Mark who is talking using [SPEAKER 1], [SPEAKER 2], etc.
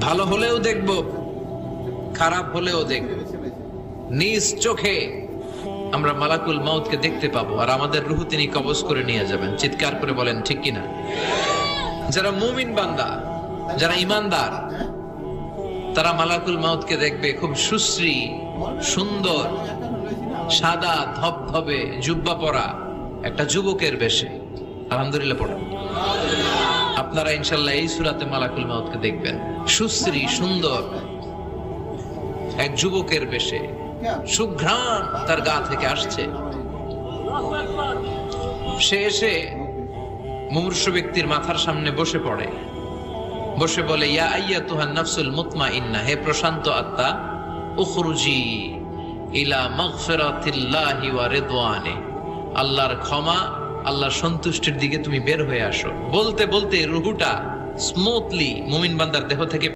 [SPEAKER 1] ভালো হলেও দেখব, খারাপ হলেও দেখব, নিজ চোখে আমরা মালাকুল মাউতকে দেখতে পাবো, আর আমাদের রূহ তিনি কবজ করে নিয়ে যাবেন। চিৎকার করে বলেন ঠিক কিনা? যারা মুমিন বান্দা, যারা ইমানদার, তারা মালাকুল মাউতকে দেখবে খুব সুশ্রী, সুন্দর, সাদা ধবধবে জুব্বা পরা একটা যুবকের বেশে। আলহামদুলিল্লাহ পড়েন। আপনারা ইনশাল্লাহ এই সূরাতে মালাকুল মাউতকে দেখবেন সুশ্রী সুন্দর এক যুবকের বেশে, সুঘ্রাণ তার গা থেকে আসছে। সে এসে মুমূর্ষু ব্যক্তির মাথার সামনে বসে পড়ে, বসে বলে, ইয়া আইয়াতুহান নাফসুল মুতমাইন্নাহ, হে প্রশান্ত আত্মা, উখরুজি ইলা মাগফিরাতিল্লাহি ওয়া রিদওয়ানি, আল্লাহর ক্ষমা, আল্লাহর সন্তুষ্টির দিকে তুমি বের হয়ে আসো। বলতে বলতে রূহটা স্মুথলি মুমিন বান্দার দেহ থেকে